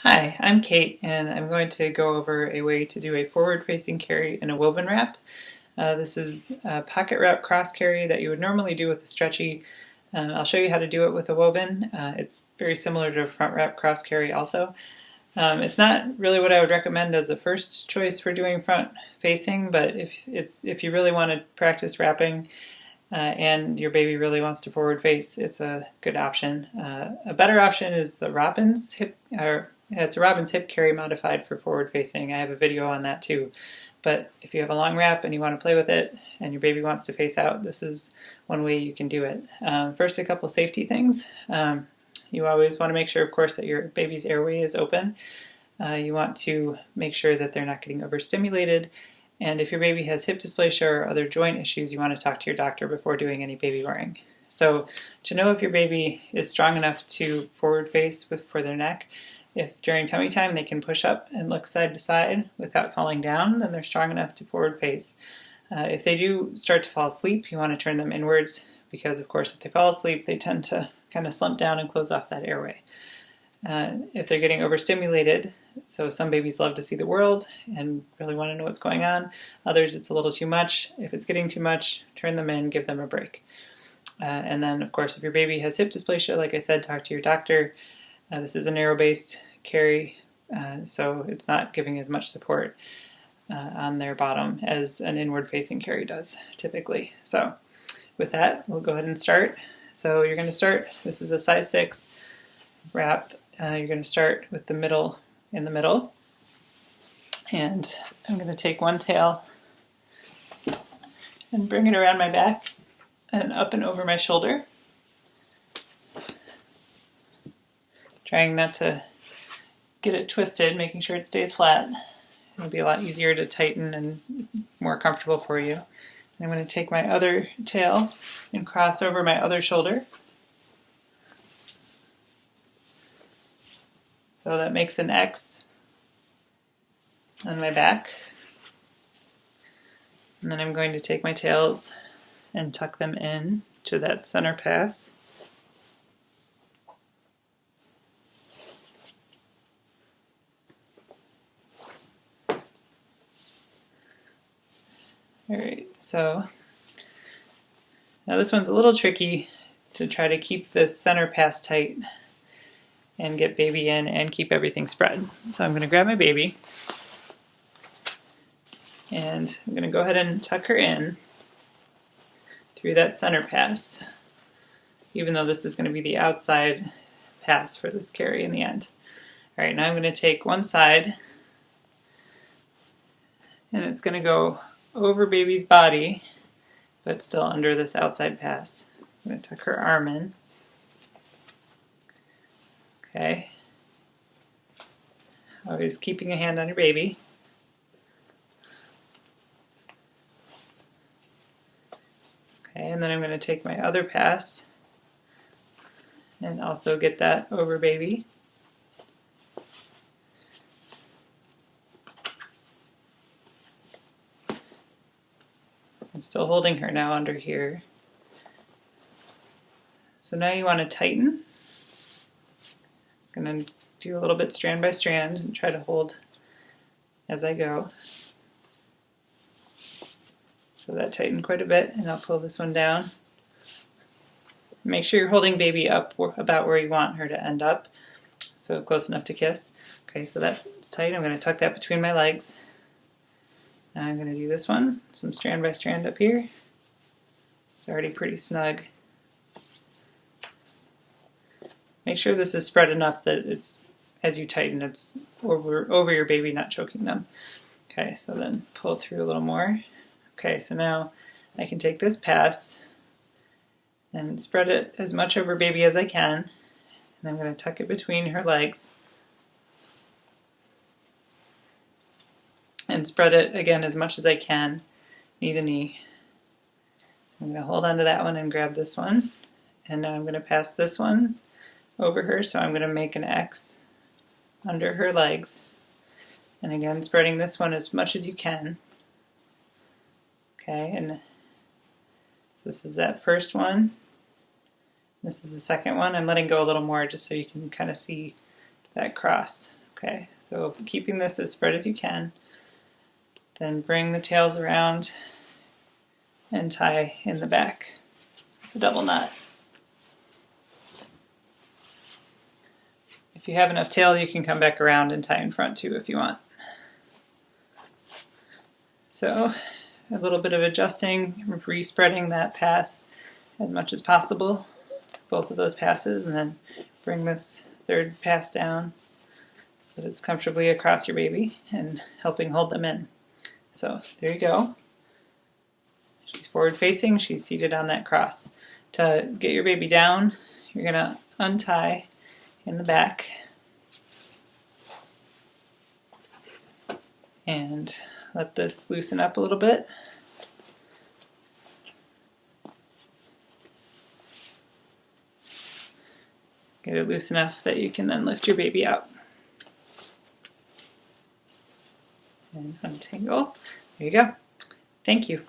Hi, I'm Kate, and I'm going to go over a way to do a forward-facing carry in a woven wrap. This is a pocket wrap cross carry that you would normally do with a stretchy. I'll show you how to do it with a woven. It's very similar to a front wrap cross carry also. It's not really what I would recommend as a first choice for doing front facing, but if you really want to practice wrapping and your baby really wants to forward face, it's a good option. A better option is the Robin's hip, it's a Robin's hip carry modified for forward facing. I have a video on that too. But if you have a long wrap and you want to play with it and your baby wants to face out, this is one way you can do it. First, a couple safety things. You always want to make sure, of course, that your baby's airway is open. You want to make sure that they're not getting overstimulated. And if your baby has hip dysplasia or other joint issues, you want to talk to your doctor before doing any baby wearing. So to know if your baby is strong enough to forward face for their neck, if during tummy time they can push up and look side to side without falling down, then they're strong enough to forward face. If they do start to fall asleep, you want to turn them inwards because, of course, if they fall asleep, they tend to kind of slump down and close off that airway. If they're getting overstimulated, so some babies love to see the world and really want to know what's going on. Others, it's a little too much. If it's getting too much, turn them in, give them a break. And then, of course, if your baby has hip dysplasia, like I said, talk to your doctor. This is a narrow-based carry, so it's not giving as much support on their bottom as an inward-facing carry does, typically. So with that, we'll go ahead and start. So you're going to start, this is a size 6 wrap. You're going to start with the middle in the middle. And I'm going to take one tail and bring it around my back and up and over my shoulder. Trying not to get it twisted, making sure it stays flat. It'll be a lot easier to tighten and more comfortable for you. And I'm going to take my other tail and cross over my other shoulder. So that makes an X on my back. And then I'm going to take my tails and tuck them in to that center pass. Alright, so now this one's a little tricky to try to keep the center pass tight and get baby in and keep everything spread. So I'm going to grab my baby and I'm going to go ahead and tuck her in through that center pass, even though this is going to be the outside pass for this carry in the end. Alright, now I'm going to take one side and it's going to go over baby's body, but still under this outside pass. I'm going to tuck her arm in. Okay. Always keeping a hand on your baby. Okay, and then I'm going to take my other pass and also get that over baby. I'm still holding her now under here. So now you want to tighten. I'm going to do a little bit strand by strand and try to hold as I go. So that tightened quite a bit, and I'll pull this one down. Make sure you're holding baby up about where you want her to end up, so close enough to kiss. Okay, so that's tight. I'm going to tuck that between my legs. Now I'm going to do this one, some strand by strand up here. It's already pretty snug. Make sure this is spread enough that it's, as you tighten, it's over your baby, not choking them. Okay, so then pull through a little more. Okay, so now I can take this pass and spread it as much over baby as I can. And I'm going to tuck it between her legs. And spread it again as much as I can, knee to knee. I'm going to hold on to that one and grab this one. And now I'm going to pass this one over her, so I'm going to make an X under her legs. And again, spreading this one as much as you can. Okay, and so this is that first one. This is the second one. I'm letting go a little more just so you can kind of see that cross. Okay, so keeping this as spread as you can, then bring the tails around and tie in the back, the double knot. If you have enough tail, you can come back around and tie in front too if you want. So a little bit of adjusting, re-spreading that pass as much as possible, both of those passes, and then bring this third pass down so that it's comfortably across your baby and helping hold them in. So there you go. She's forward facing, she's seated on that cross. To get your baby down, you're going to untie in the back and let this loosen up a little bit. Get it loose enough that you can then lift your baby out. And untangle. There you go. Thank you.